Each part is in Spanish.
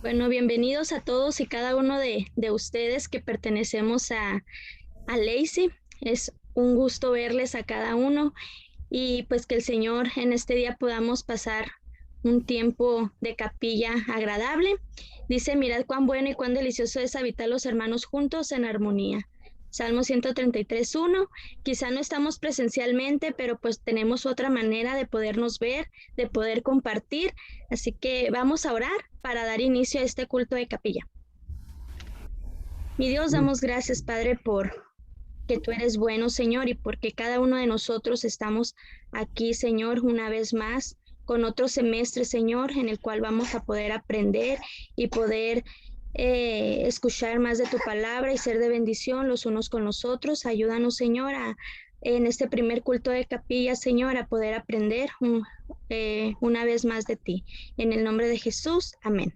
Bueno, bienvenidos a todos y cada uno de ustedes que pertenecemos a Lacey. Es un gusto verles a cada uno y pues que el Señor en este día podamos pasar un tiempo de capilla agradable. Dice, mirad cuán bueno y cuán delicioso es habitar los hermanos juntos en armonía. Salmo 133:1. Quizá no estamos presencialmente, pero pues tenemos otra manera de podernos ver, de poder compartir. Así que vamos a orar para dar inicio a este culto de capilla. Mi Dios, damos gracias, Padre, por que tú eres bueno, Señor, y porque cada uno de nosotros estamos aquí, Señor, una vez más, con otro semestre, Señor, en el cual vamos a poder aprender y poder escuchar más de tu palabra y ser de bendición los unos con los otros. Ayúdanos, Señor, en este primer culto de capilla, Señor, a poder aprender una vez más de ti. En el nombre de Jesús, amén.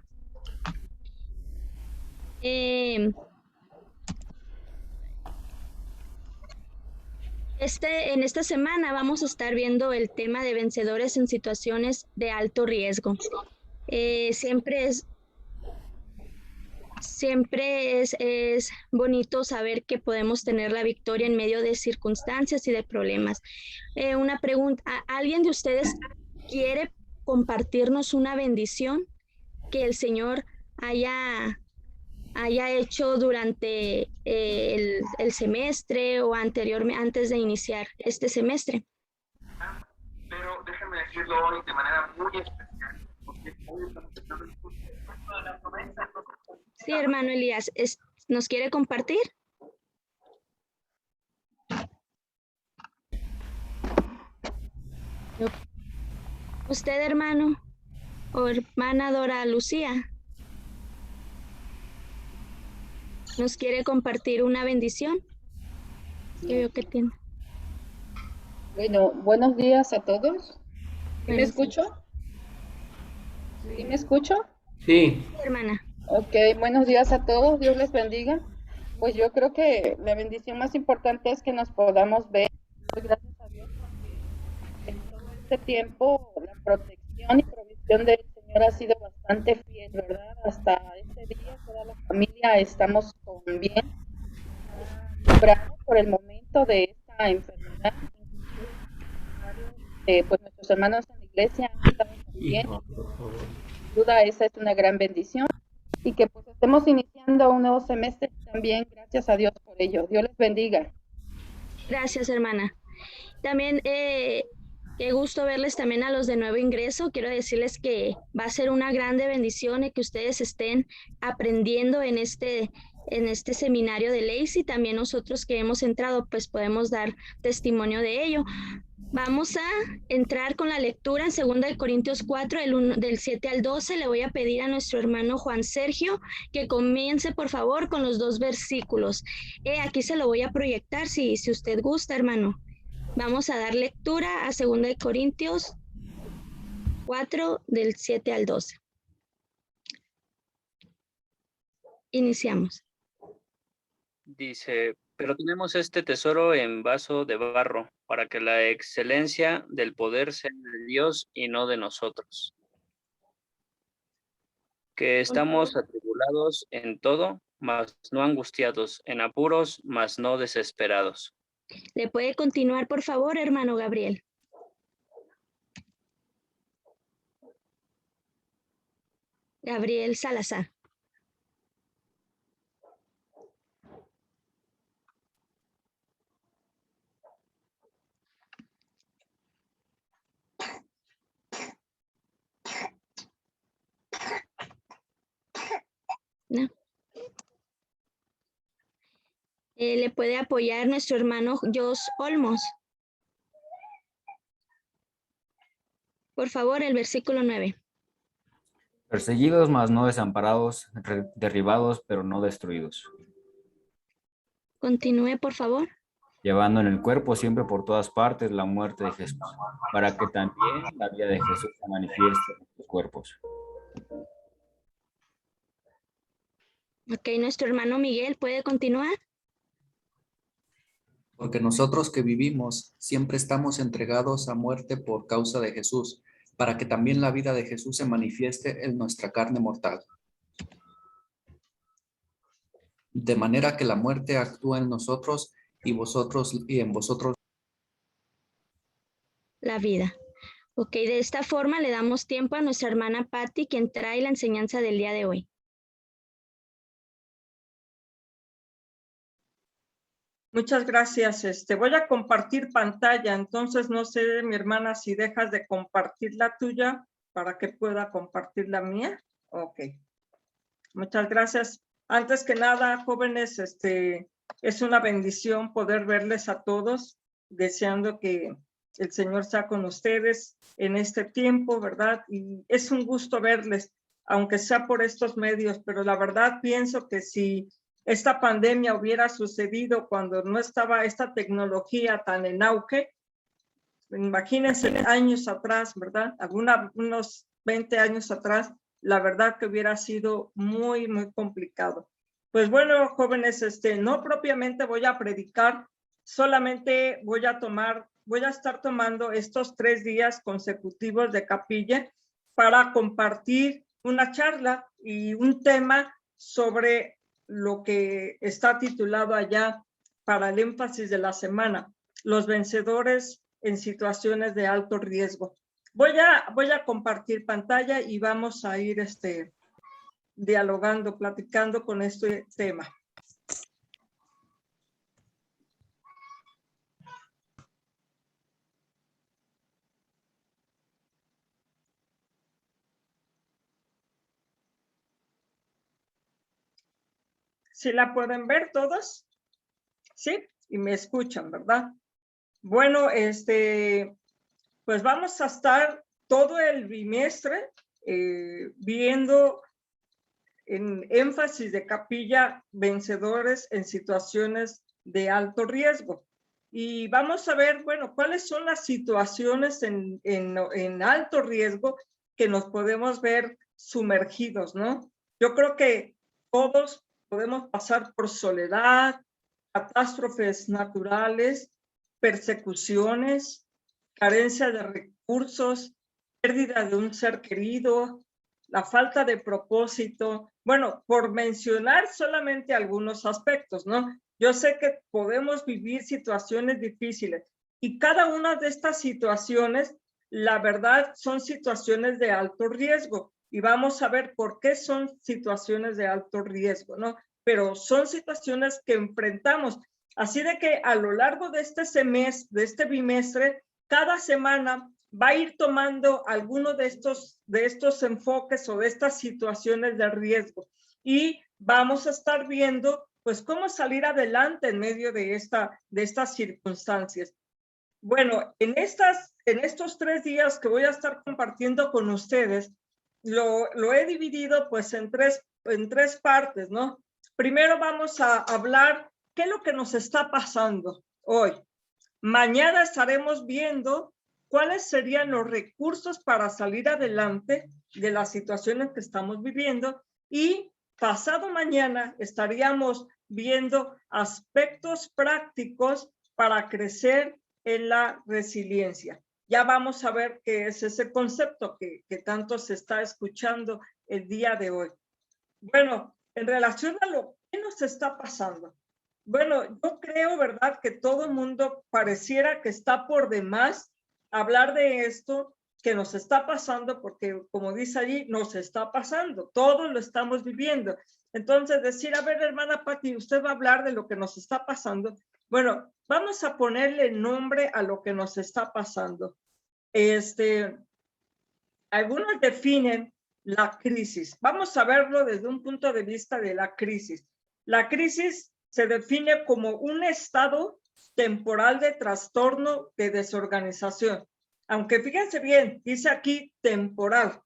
En esta semana vamos a estar viendo el tema de vencedores en situaciones de alto riesgo. Siempre es bonito saber que podemos tener la victoria en medio de circunstancias y de problemas. Una pregunta, ¿alguien de ustedes quiere compartirnos una bendición que el Señor haya hecho durante el semestre o antes de iniciar este semestre? Pero déjenme decirlo hoy de manera muy especial, porque hoy estamos tratando el curso de la promesa. Sí, hermano Elías, ¿nos quiere compartir? Usted, hermano, o hermana Dora Lucía, ¿nos quiere compartir una bendición? Que veo que tiene. Bueno, buenos días a todos. ¿Sí me escucho? ¿Sí me escucho? Sí. Hermana. Ok, buenos días a todos. Dios les bendiga. Pues yo creo que la bendición más importante es que nos podamos ver. Doy gracias a Dios porque en todo este tiempo la protección y provisión del Señor ha sido bastante fiel, ¿verdad? Hasta este día toda la familia estamos con bien, librados por el momento de esta enfermedad. Pues nuestros hermanos en la iglesia han estado bien. Sin duda esa es una gran bendición y que pues estemos iniciando un nuevo semestre también, gracias a Dios por ello. Dios les bendiga. Gracias, hermana. También qué gusto verles también a los de nuevo ingreso. Quiero decirles que va a ser una grande bendición y que ustedes estén aprendiendo en este seminario de Lacey. También nosotros que hemos entrado, pues podemos dar testimonio de ello. Vamos a entrar con la lectura en 2 Corintios 4, del 7 al 12. Le voy a pedir a nuestro hermano Juan Sergio que comience, por favor, con los 2 versículos. Aquí se lo voy a proyectar si usted gusta, hermano. Vamos a dar lectura a 2 Corintios 4, del 7 al 12. Iniciamos. Dice, pero tenemos este tesoro en vaso de barro, para que la excelencia del poder sea de Dios y no de nosotros. Que estamos atribulados en todo, mas no angustiados, en apuros, mas no desesperados. ¿Le puede continuar, por favor, hermano Gabriel? Gabriel Salazar. No. ¿Le puede apoyar nuestro hermano Jos Olmos? Por favor, el versículo 9. Perseguidos, mas no desamparados, derribados, pero no destruidos. Continúe, por favor. Llevando en el cuerpo siempre por todas partes la muerte de Jesús, para que también la vida de Jesús se manifieste en sus cuerpos. Ok, nuestro hermano Miguel, ¿puede continuar? Porque nosotros que vivimos siempre estamos entregados a muerte por causa de Jesús, para que también la vida de Jesús se manifieste en nuestra carne mortal. de manera que la muerte actúa en nosotros y en vosotros La vida. Ok, de esta forma le damos tiempo a nuestra hermana Patti, quien trae la enseñanza del día de hoy. Muchas gracias. Voy a compartir pantalla, entonces no sé, mi hermana, si dejas de compartir la tuya para que pueda compartir la mía. Ok. Muchas gracias. Antes que nada, jóvenes, es una bendición poder verles a todos, deseando que el Señor sea con ustedes en este tiempo, ¿verdad? Y es un gusto verles, aunque sea por estos medios, pero la verdad pienso que si esta pandemia hubiera sucedido cuando no estaba esta tecnología tan en auge, imagínense años atrás, ¿verdad? Unos 20 años atrás, la verdad que hubiera sido muy, muy complicado. Pues bueno, jóvenes, no propiamente voy a predicar, solamente voy a estar tomando estos 3 días consecutivos de capilla para compartir una charla y un tema sobre lo que está titulado allá para el énfasis de la semana, los vencedores en situaciones de alto riesgo. Voy a compartir pantalla y vamos a ir dialogando, platicando con este tema. ¿Sí la pueden ver todos? ¿Sí? Y me escuchan, ¿verdad? Bueno, pues vamos a estar todo el bimestre viendo en énfasis de capilla vencedores en situaciones de alto riesgo. Y vamos a ver, bueno, cuáles son las situaciones en alto riesgo que nos podemos ver sumergidos, ¿no? Yo creo que todos podemos pasar por soledad, catástrofes naturales, persecuciones, carencia de recursos, pérdida de un ser querido, la falta de propósito, bueno, por mencionar solamente algunos aspectos, ¿no? Yo sé que podemos vivir situaciones difíciles y cada una de estas situaciones, la verdad, son situaciones de alto riesgo y vamos a ver por qué son situaciones de alto riesgo, ¿no? Pero son situaciones que enfrentamos. Así de que a lo largo de este semestre, de este bimestre, cada semana va a ir tomando alguno de estos enfoques o de estas situaciones de riesgo y vamos a estar viendo pues cómo salir adelante en medio de estas circunstancias. Bueno, en estos 3 días que voy a estar compartiendo con ustedes, lo he dividido pues en tres partes, ¿no? Primero vamos a hablar qué es lo que nos está pasando hoy. Mañana estaremos viendo cuáles serían los recursos para salir adelante de las situaciones que estamos viviendo y pasado mañana estaríamos viendo aspectos prácticos para crecer en la resiliencia. Ya vamos a ver qué es ese concepto que tanto se está escuchando el día de hoy. Bueno, en relación a lo que nos está pasando, bueno, yo creo, ¿verdad?, que todo el mundo pareciera que está por demás hablar de esto que nos está pasando, porque como dice allí, nos está pasando, todos lo estamos viviendo. Entonces, decir, a ver, hermana Patti, usted va a hablar de lo que nos está pasando. Bueno, vamos a ponerle nombre a lo que nos está pasando. Algunos definen la crisis. Vamos a verlo desde un punto de vista de la crisis. La crisis se define como un estado temporal de trastorno, de desorganización. Aunque fíjense bien, dice aquí temporal,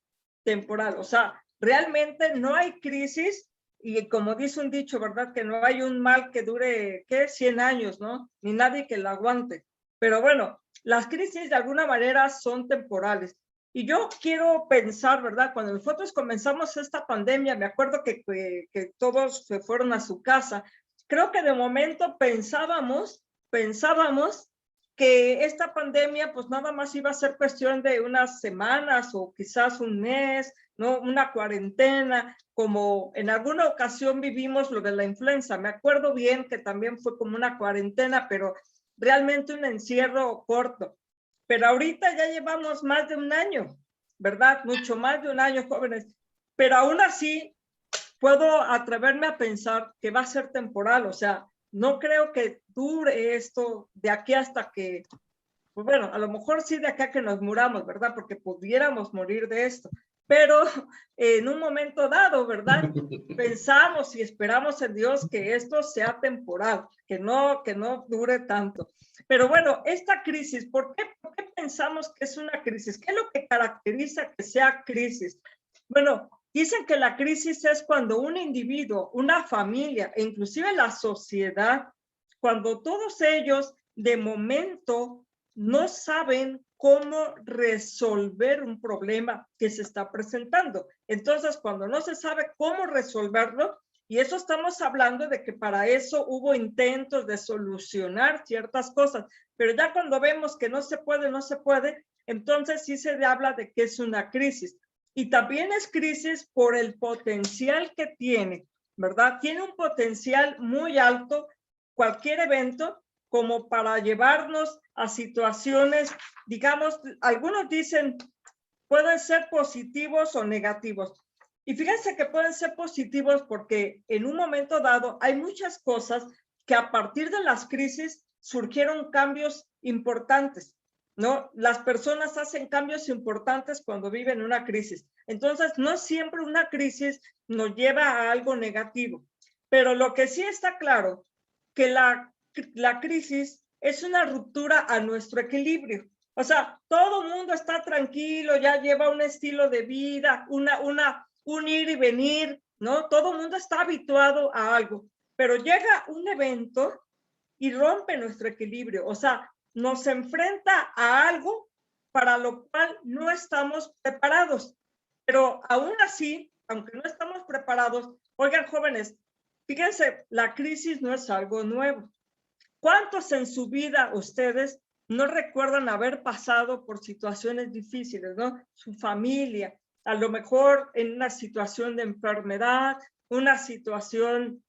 o sea, realmente no hay crisis y como dice un dicho, ¿verdad? Que no hay un mal que dure, ¿qué? 100 años, ¿no? Ni nadie que la aguante. Pero bueno, las crisis de alguna manera son temporales. Y yo quiero pensar, ¿verdad? Cuando nosotros comenzamos esta pandemia, me acuerdo que todos se fueron a su casa. Creo que de momento pensábamos que esta pandemia pues nada más iba a ser cuestión de unas semanas o quizás un mes, ¿no? Una cuarentena, como en alguna ocasión vivimos lo de la influenza. Me acuerdo bien que también fue como una cuarentena, pero realmente un encierro corto. Pero ahorita ya llevamos más de un año, ¿verdad? Mucho más de un año, jóvenes. Pero aún así puedo atreverme a pensar que va a ser temporal, o sea, no creo que dure esto de aquí hasta que, pues bueno, a lo mejor sí de acá que nos muramos, ¿verdad? Porque pudiéramos morir de esto, pero en un momento dado, ¿verdad? Pensamos y esperamos en Dios que esto sea temporal, que no dure tanto. Pero bueno, esta crisis, ¿por qué pensamos que es una crisis? ¿Qué es lo que caracteriza que sea crisis? Bueno, dicen que la crisis es cuando un individuo, una familia e inclusive la sociedad, cuando todos ellos de momento no saben cómo resolver un problema que se está presentando. Entonces, cuando no se sabe cómo resolverlo, y eso estamos hablando de que para eso hubo intentos de solucionar ciertas cosas, pero ya cuando vemos que no se puede, entonces sí se habla de que es una crisis. Y también es crisis por el potencial que tiene, ¿verdad? Tiene un potencial muy alto cualquier evento como para llevarnos a situaciones, digamos, algunos dicen pueden ser positivos o negativos. Y fíjense que pueden ser positivos porque en un momento dado hay muchas cosas que a partir de las crisis surgieron cambios importantes, ¿no? Las personas hacen cambios importantes cuando viven una crisis. Entonces, no siempre una crisis nos lleva a algo negativo. Pero lo que sí está claro, que la crisis es una ruptura a nuestro equilibrio. O sea, todo el mundo está tranquilo, ya lleva un estilo de vida, un ir y venir, ¿no? Todo el mundo está habituado a algo, pero llega un evento y rompe nuestro equilibrio. O sea, nos enfrenta a algo para lo cual no estamos preparados. Pero aún así, aunque no estamos preparados, oigan, jóvenes, fíjense, la crisis no es algo nuevo. ¿Cuántos en su vida ustedes no recuerdan haber pasado por situaciones difíciles, ¿no? Su familia, a lo mejor en una situación de enfermedad, una situación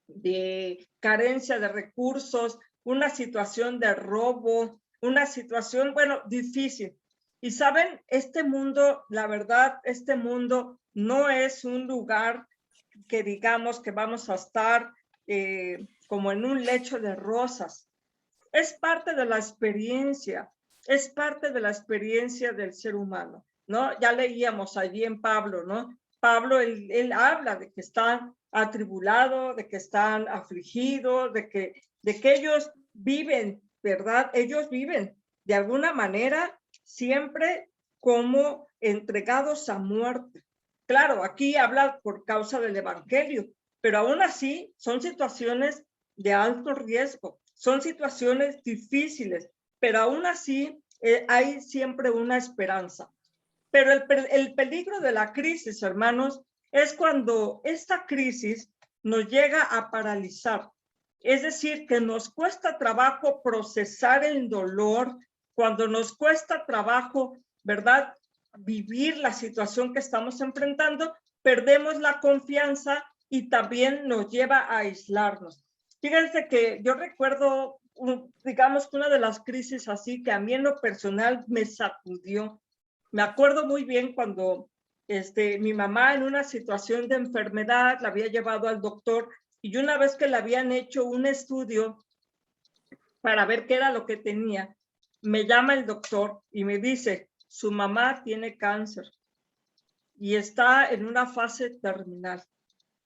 de carencia de recursos, una situación de robo, una situación, bueno, difícil. Y saben, este mundo, la verdad, este mundo no es un lugar que digamos que vamos a estar como en un lecho de rosas. Es parte de la experiencia, es parte de la experiencia del ser humano, ¿no? Ya leíamos allí en Pablo, ¿no? Pablo, él habla de que están atribulados, de que están afligidos, de que ellos viven, ¿verdad? Ellos viven de alguna manera siempre como entregados a muerte. Claro, aquí habla por causa del evangelio, pero aún así son situaciones de alto riesgo, son situaciones difíciles, pero aún así hay siempre una esperanza. Pero el peligro de la crisis, hermanos, es cuando esta crisis nos llega a paralizar. Es decir, que nos cuesta trabajo procesar el dolor, cuando nos cuesta trabajo, ¿verdad?, vivir la situación que estamos enfrentando, perdemos la confianza y también nos lleva a aislarnos. Fíjense que yo recuerdo, digamos que una de las crisis así que a mí en lo personal me sacudió. Me acuerdo muy bien cuando mi mamá en una situación de enfermedad la había llevado al doctor y una vez que le habían hecho un estudio para ver qué era lo que tenía, me llama el doctor y me dice, su mamá tiene cáncer y está en una fase terminal.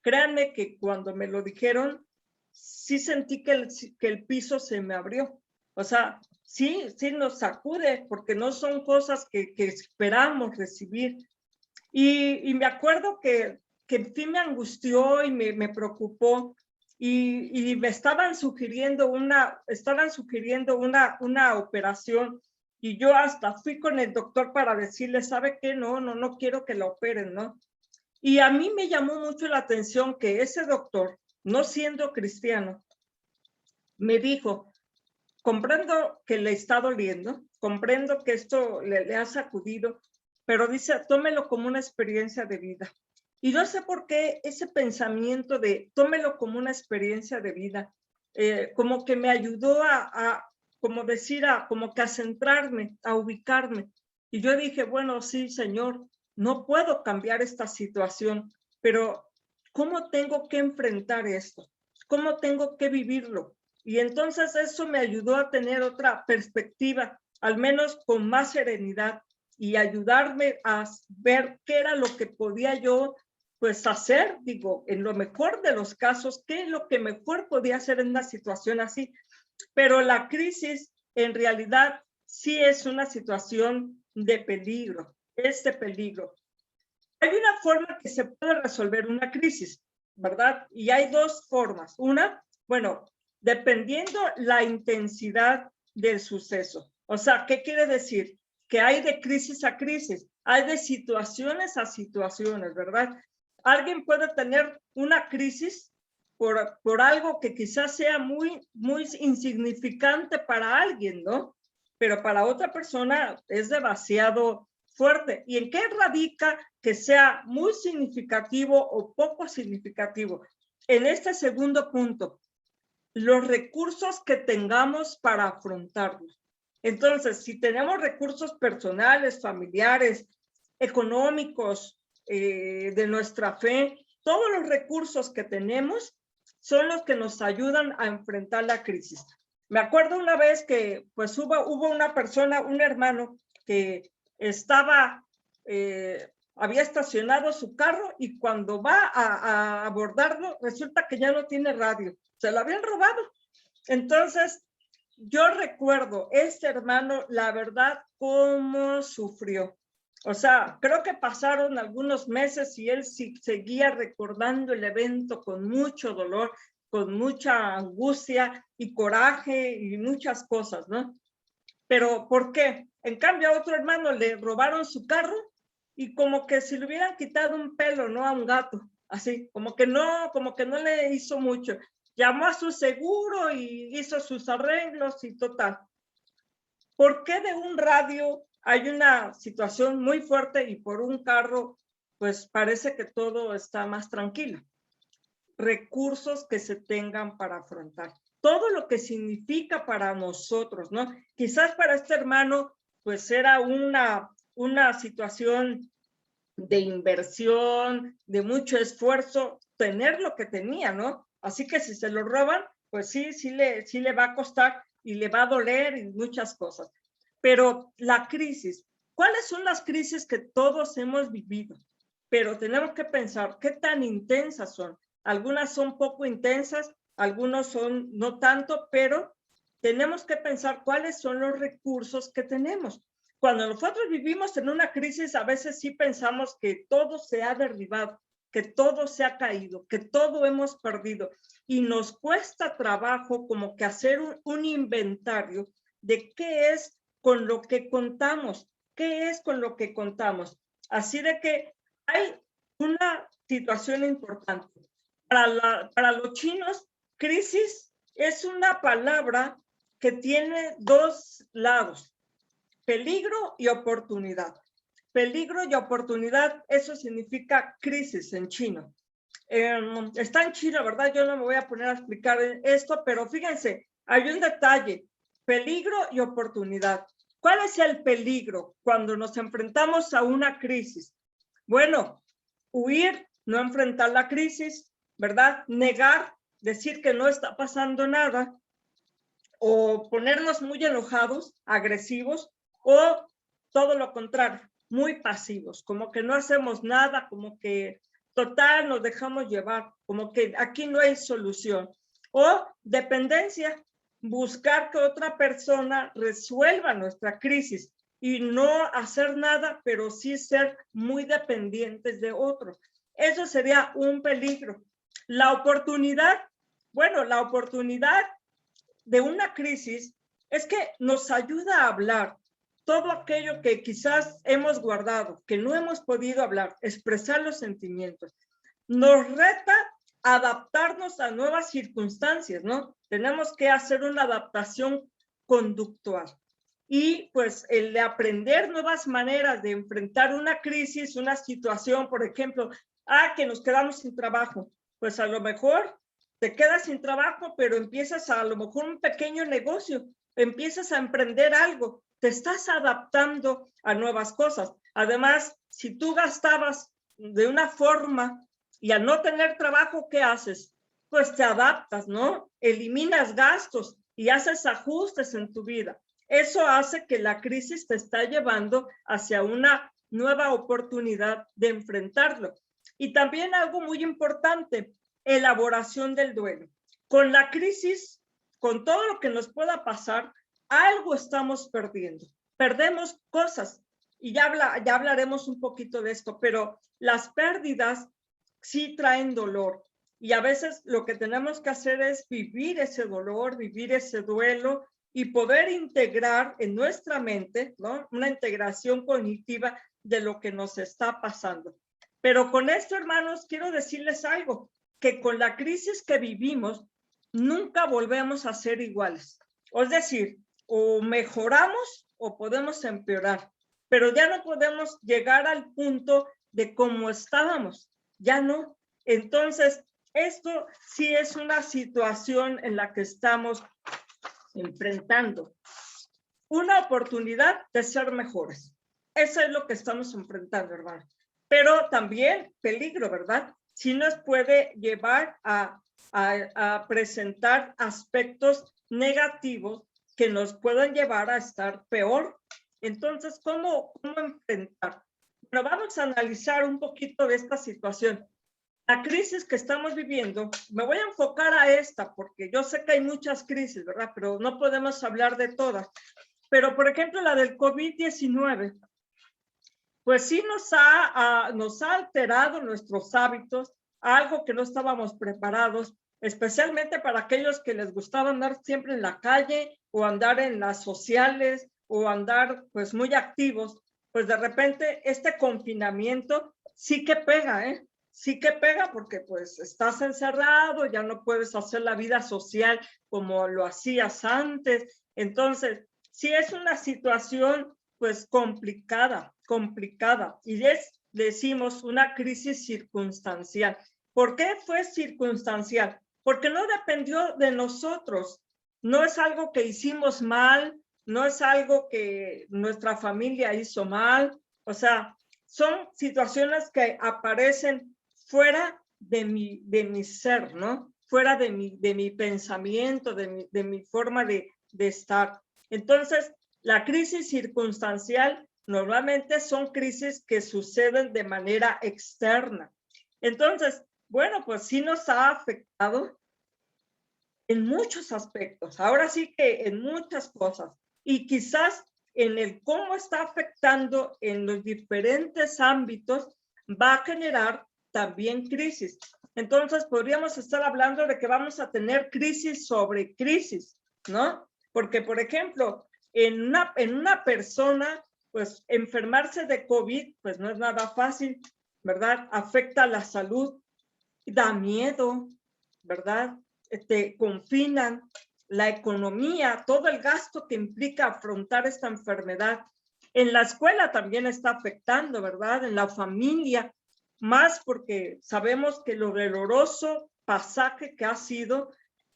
Créanme que cuando me lo dijeron, sí sentí que el piso se me abrió. O sea, sí nos sacude porque no son cosas que esperamos recibir. Y me acuerdo que sí me angustió y me preocupó y me estaban sugiriendo una operación y yo hasta fui con el doctor para decirle, ¿sabe qué? No quiero que la operen, ¿no? Y a mí me llamó mucho la atención que ese doctor, no siendo cristiano, me dijo, comprendo que le está doliendo, comprendo que esto le ha sacudido, pero dice, tómelo como una experiencia de vida. Y no sé por qué ese pensamiento de tómelo como una experiencia de vida, como que me ayudó como decir, como que a centrarme, a ubicarme. Y yo dije, bueno, sí, Señor, no puedo cambiar esta situación, pero ¿cómo tengo que enfrentar esto? ¿Cómo tengo que vivirlo? Y entonces eso me ayudó a tener otra perspectiva, al menos con más serenidad, y ayudarme a ver qué era lo que podía yo pues hacer, digo, en lo mejor de los casos, qué es lo que mejor podía hacer en una situación así. Pero la crisis en realidad sí es una situación de peligro, es de peligro. Hay una forma que se puede resolver una crisis, ¿verdad? Y hay dos formas. Una, bueno, dependiendo la intensidad del suceso. O sea, ¿qué quiere decir? Que hay de crisis a crisis, hay de situaciones a situaciones, ¿verdad? Alguien puede tener una crisis por algo que quizás sea muy insignificante para alguien, ¿no? Pero para otra persona es demasiado fuerte. ¿Y en qué radica que sea muy significativo o poco significativo? En este segundo punto, los recursos que tengamos para afrontarlo. Entonces, si tenemos recursos personales, familiares, económicos, de nuestra fe, todos los recursos que tenemos son los que nos ayudan a enfrentar la crisis. Me acuerdo una vez que pues hubo una persona, un hermano que había estacionado su carro y cuando va a abordarlo resulta que ya no tiene radio, se lo habían robado. Entonces yo recuerdo este hermano, la verdad, cómo sufrió. O sea, creo que pasaron algunos meses y él seguía recordando el evento con mucho dolor, con mucha angustia y coraje y muchas cosas, ¿no? Pero ¿por qué? En cambio a otro hermano le robaron su carro y como que si le hubieran quitado un pelo, ¿no? A un gato, así, como que no le hizo mucho. Llamó a su seguro y hizo sus arreglos y total. ¿Por qué de un radio hay una situación muy fuerte y por un carro, pues parece que todo está más tranquilo? Recursos que se tengan para afrontar. Todo lo que significa para nosotros, ¿no? Quizás para este hermano, pues era una situación de inversión, de mucho esfuerzo, tener lo que tenía, ¿no? Así que si se lo roban, pues sí le va a costar y le va a doler y muchas cosas. Pero la crisis, ¿cuáles son las crisis que todos hemos vivido? Pero tenemos que pensar qué tan intensas son. Algunas son poco intensas, algunos son no tanto, pero tenemos que pensar cuáles son los recursos que tenemos. Cuando nosotros vivimos en una crisis, a veces sí pensamos que todo se ha derribado, que todo se ha caído, que todo hemos perdido. Y nos cuesta trabajo como que hacer un inventario de qué es con lo que contamos, qué es con lo que contamos. Así de que hay una situación importante. Para los chinos, crisis es una palabra que tiene dos lados, peligro y oportunidad. Peligro y oportunidad, eso significa crisis en chino. Está en chino, ¿verdad? Yo no me voy a poner a explicar esto, pero fíjense, hay un detalle, peligro y oportunidad. ¿Cuál es el peligro cuando nos enfrentamos a una crisis? Bueno, huir, no enfrentar la crisis, ¿verdad? Negar, decir que no está pasando nada, o ponernos muy enojados, agresivos, o todo lo contrario, muy pasivos, como que no hacemos nada, como que total nos dejamos llevar, como que aquí no hay solución. O dependencia, buscar que otra persona resuelva nuestra crisis y no hacer nada, pero sí ser muy dependientes de otros. Eso sería un peligro. La oportunidad, bueno, la oportunidad de una crisis es que nos ayuda a hablar todo aquello que quizás hemos guardado, que no hemos podido hablar, expresar los sentimientos. Nos reta a adaptarnos a nuevas circunstancias, ¿no? Tenemos que hacer una adaptación conductual. Y pues el de aprender nuevas maneras de enfrentar una crisis, una situación, por ejemplo, que nos quedamos sin trabajo, pues a lo mejor te quedas sin trabajo, pero empiezas a lo mejor un pequeño negocio, empiezas a emprender algo, te estás adaptando a nuevas cosas. Además, si tú gastabas de una forma y al no tener trabajo, ¿qué haces? Pues te adaptas, ¿no? Eliminas gastos y haces ajustes en tu vida. Eso hace que la crisis te está llevando hacia una nueva oportunidad de enfrentarlo. Y también algo muy importante, elaboración del duelo. Con la crisis, con todo lo que nos pueda pasar, algo estamos perdiendo. Perdemos cosas. Y ya hablaremos un poquito de esto, pero las pérdidas sí traen dolor. Y a veces lo que tenemos que hacer es vivir ese dolor, vivir ese duelo y poder integrar en nuestra mente, ¿no? Una integración cognitiva de lo que nos está pasando. Pero con esto, hermanos, quiero decirles algo, que con la crisis que vivimos, nunca volvemos a ser iguales. Es decir, o mejoramos o podemos empeorar, pero ya no podemos llegar al punto de cómo estábamos, ya no. Entonces, esto sí es una situación en la que estamos enfrentando. Una oportunidad de ser mejores. Eso es lo que estamos enfrentando, hermano. Pero también peligro, ¿verdad? Sí nos puede llevar a presentar aspectos negativos que nos pueden llevar a estar peor. Entonces, ¿cómo enfrentar? Bueno, vamos a analizar un poquito de esta situación. La crisis que estamos viviendo, me voy a enfocar a esta porque yo sé que hay muchas crisis, ¿verdad? Pero no podemos hablar de todas. Pero, por ejemplo, la del COVID-19, pues sí nos ha alterado nuestros hábitos, algo que no estábamos preparados, especialmente para aquellos que les gustaba andar siempre en la calle o andar en las sociales o andar pues muy activos, pues de repente este confinamiento sí que pega, ¿eh? Sí que pega porque pues estás encerrado, ya no puedes hacer la vida social como lo hacías antes. Entonces, sí es una situación pues complicada. Y decimos una crisis circunstancial. ¿Por qué fue circunstancial? Porque no dependió de nosotros. No es algo que hicimos mal, no es algo que nuestra familia hizo mal. O sea, son situaciones que aparecen fuera de mi ser, ¿no? Fuera de mi pensamiento, de mi forma de estar. Entonces, la crisis circunstancial normalmente son crisis que suceden de manera externa. Entonces, bueno, pues sí nos ha afectado en muchos aspectos. Ahora sí que en muchas cosas. Y quizás en el cómo está afectando en los diferentes ámbitos va a generar también crisis. Entonces, podríamos estar hablando de que vamos a tener crisis sobre crisis, ¿no? Porque, por ejemplo, en una persona, pues enfermarse de COVID, pues no es nada fácil, ¿verdad? Afecta la salud, da miedo, ¿verdad? Confinan la economía, todo el gasto que implica afrontar esta enfermedad. En la escuela también está afectando, ¿verdad? En la familia, más porque sabemos que lo doloroso pasaje que ha sido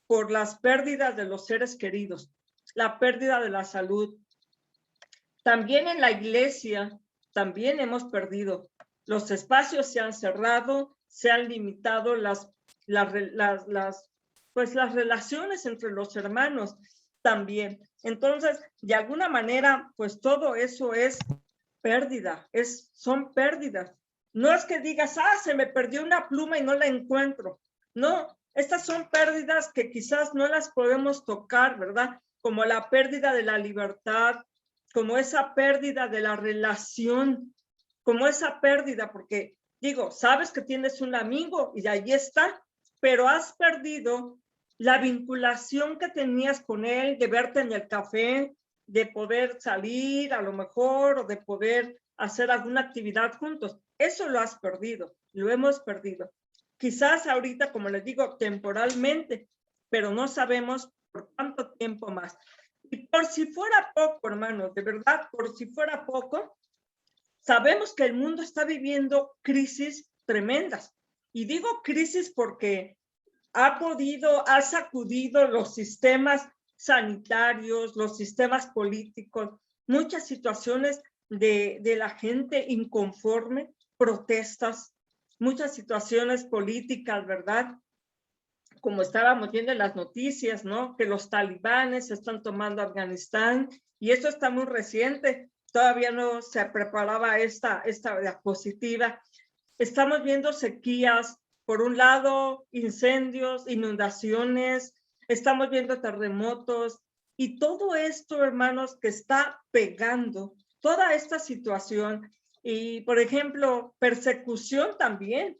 por las pérdidas de los seres queridos, la pérdida de la salud. También en la iglesia, también hemos perdido. Los espacios se han cerrado, se han limitado las relaciones entre los hermanos también. Entonces, de alguna manera, pues todo eso es pérdida, son pérdidas. No es que digas, se me perdió una pluma y no la encuentro. No, estas son pérdidas que quizás no las podemos tocar, ¿verdad? Como la pérdida de la libertad, como esa pérdida de la relación, como esa pérdida, porque digo, sabes que tienes un amigo y ahí está, pero has perdido la vinculación que tenías con él, de verte en el café, de poder salir a lo mejor o de poder hacer alguna actividad juntos. Eso lo has perdido, lo hemos perdido. Quizás ahorita, como les digo, temporalmente, pero no sabemos por cuánto tiempo más. Y por si fuera poco, hermanos, de verdad, por si fuera poco, sabemos que el mundo está viviendo crisis tremendas. Y digo crisis porque ha sacudido los sistemas sanitarios, los sistemas políticos, muchas situaciones de la gente inconforme, protestas, muchas situaciones políticas, ¿verdad? Como estábamos viendo en las noticias, ¿no? Que los talibanes están tomando Afganistán, y esto está muy reciente, todavía no se preparaba esta diapositiva. Estamos viendo sequías, por un lado, incendios, inundaciones, estamos viendo terremotos, y todo esto, hermanos, que está pegando, toda esta situación, y por ejemplo, persecución también,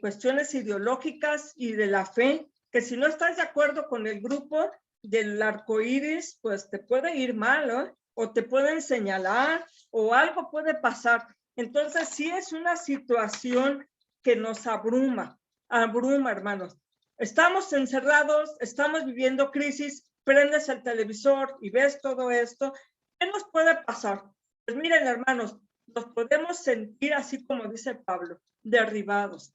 cuestiones ideológicas y de la fe, que si no estás de acuerdo con el grupo del arco iris, pues te puede ir mal, ¿no? O te pueden señalar, o algo puede pasar. Entonces, sí es una situación que nos abruma, hermanos. Estamos encerrados, estamos viviendo crisis, prendes el televisor y ves todo esto. ¿Qué nos puede pasar? Pues miren, hermanos, nos podemos sentir así como dice Pablo, derribados.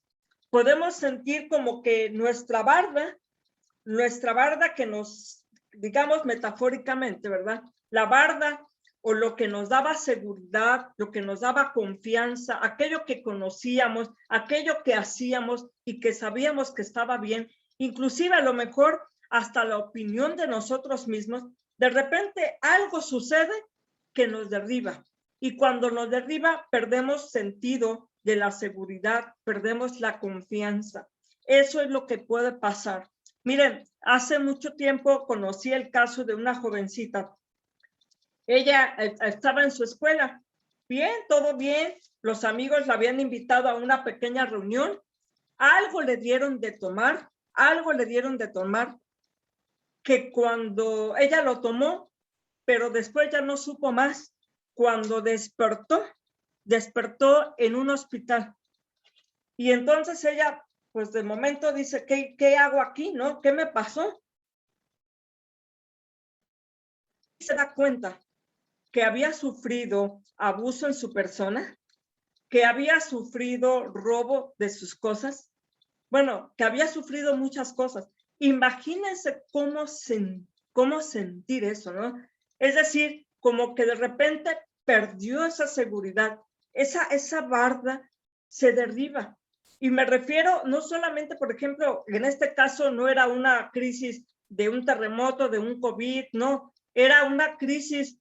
Podemos sentir como que nuestra barda que nos, digamos metafóricamente, ¿verdad? La barda o lo que nos daba seguridad, lo que nos daba confianza, aquello que conocíamos, aquello que hacíamos y que sabíamos que estaba bien, inclusive a lo mejor hasta la opinión de nosotros mismos, de repente algo sucede que nos derriba. Y cuando nos derriba, perdemos sentido de la seguridad, perdemos la confianza. Eso es lo que puede pasar. Miren, hace mucho tiempo conocí el caso de una jovencita. Ella estaba en su escuela. Bien, todo bien. Los amigos la habían invitado a una pequeña reunión. Algo le dieron de tomar, que cuando ella lo tomó, pero después ya no supo más. Cuando despertó en un hospital. Y entonces ella, pues de momento dice, ¿qué hago aquí, no? ¿Qué me pasó? Y se da cuenta que había sufrido abuso en su persona, que había sufrido robo de sus cosas, bueno, que había sufrido muchas cosas. Imagínense cómo sentir eso, ¿no? Es decir, como que de repente perdió esa seguridad, esa barda se derriba. Y me refiero no solamente, por ejemplo, en este caso no era una crisis de un terremoto, de un COVID, no, era una crisis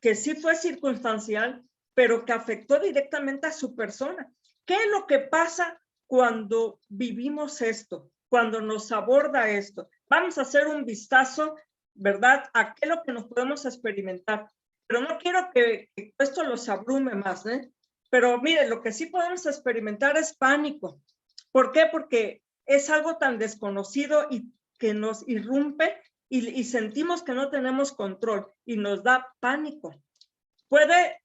que sí fue circunstancial, pero que afectó directamente a su persona. ¿Qué es lo que pasa cuando vivimos esto, cuando nos aborda esto? Vamos a hacer un vistazo, ¿verdad?, a qué es lo que nos podemos experimentar. Pero no quiero que esto los abrume más, ¿eh? Pero miren, lo que sí podemos experimentar es pánico. ¿Por qué? Porque es algo tan desconocido y que nos irrumpe y sentimos que no tenemos control y nos da pánico.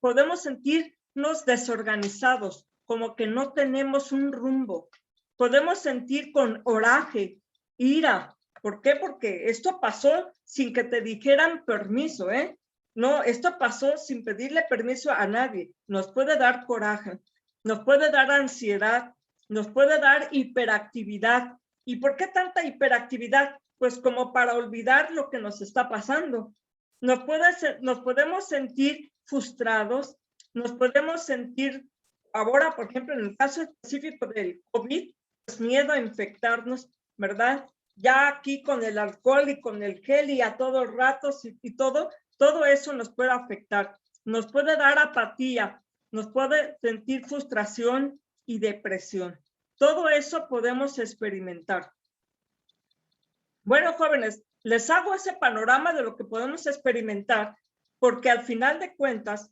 Podemos sentirnos desorganizados, como que no tenemos un rumbo. Podemos sentir con coraje, ira. ¿Por qué? Porque esto pasó sin que te dijeran permiso, ¿eh? No, esto pasó sin pedirle permiso a nadie. Nos puede dar coraje, nos puede dar ansiedad, nos puede dar hiperactividad. ¿Y por qué tanta hiperactividad? Pues como para olvidar lo que nos está pasando. Nos podemos sentir frustrados, nos podemos sentir, ahora, por ejemplo, en el caso específico del COVID, pues miedo a infectarnos, ¿verdad? Ya aquí con el alcohol y con el gel y a todos ratos y todo eso nos puede afectar, nos puede dar apatía, nos puede sentir frustración y depresión. Todo eso podemos experimentar. Bueno, jóvenes, les hago ese panorama de lo que podemos experimentar, porque al final de cuentas,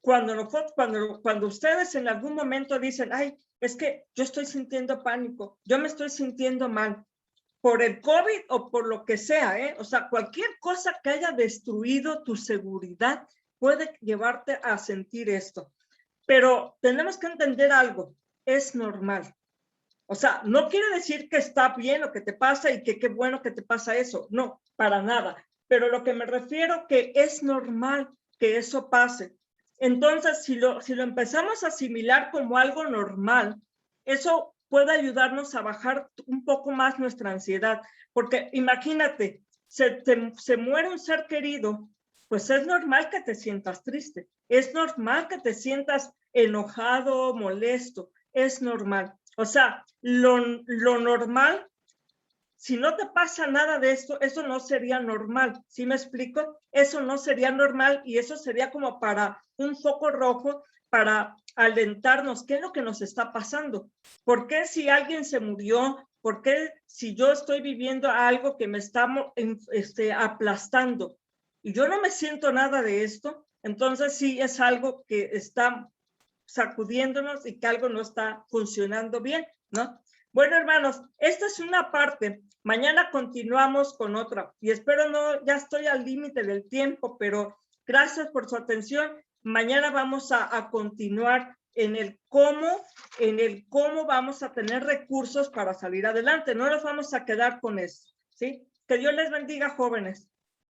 cuando ustedes en algún momento dicen, ay, es que yo estoy sintiendo pánico, yo me estoy sintiendo mal, por el COVID o por lo que sea, ¿eh? O sea, cualquier cosa que haya destruido tu seguridad puede llevarte a sentir esto. Pero tenemos que entender algo, es normal. O sea, no quiere decir que está bien lo que te pasa y que qué bueno que te pasa eso, no, para nada. pero lo que me refiero que es normal que eso pase. Entonces, si lo empezamos a asimilar como algo normal, eso puede ayudarnos a bajar un poco más nuestra ansiedad, porque imagínate, se muere un ser querido, pues es normal que te sientas triste, es normal que te sientas enojado, molesto, es normal. O sea, lo normal, si no te pasa nada de esto, eso no sería normal. ¿Sí me explico? Eso no sería normal y eso sería como para un foco rojo para alentarnos. ¿Qué es lo que nos está pasando? ¿Por qué si alguien se murió? ¿Por qué si yo estoy viviendo algo que me está aplastando y yo no me siento nada de esto? Entonces sí es algo que está sacudiéndonos y que algo no está funcionando bien, ¿no? Bueno, hermanos, esta es una parte. Mañana continuamos con otra y espero no, ya estoy al límite del tiempo, pero gracias por su atención. Mañana vamos a continuar en el cómo vamos a tener recursos para salir adelante. No nos vamos a quedar con eso, ¿sí? Que Dios les bendiga, jóvenes.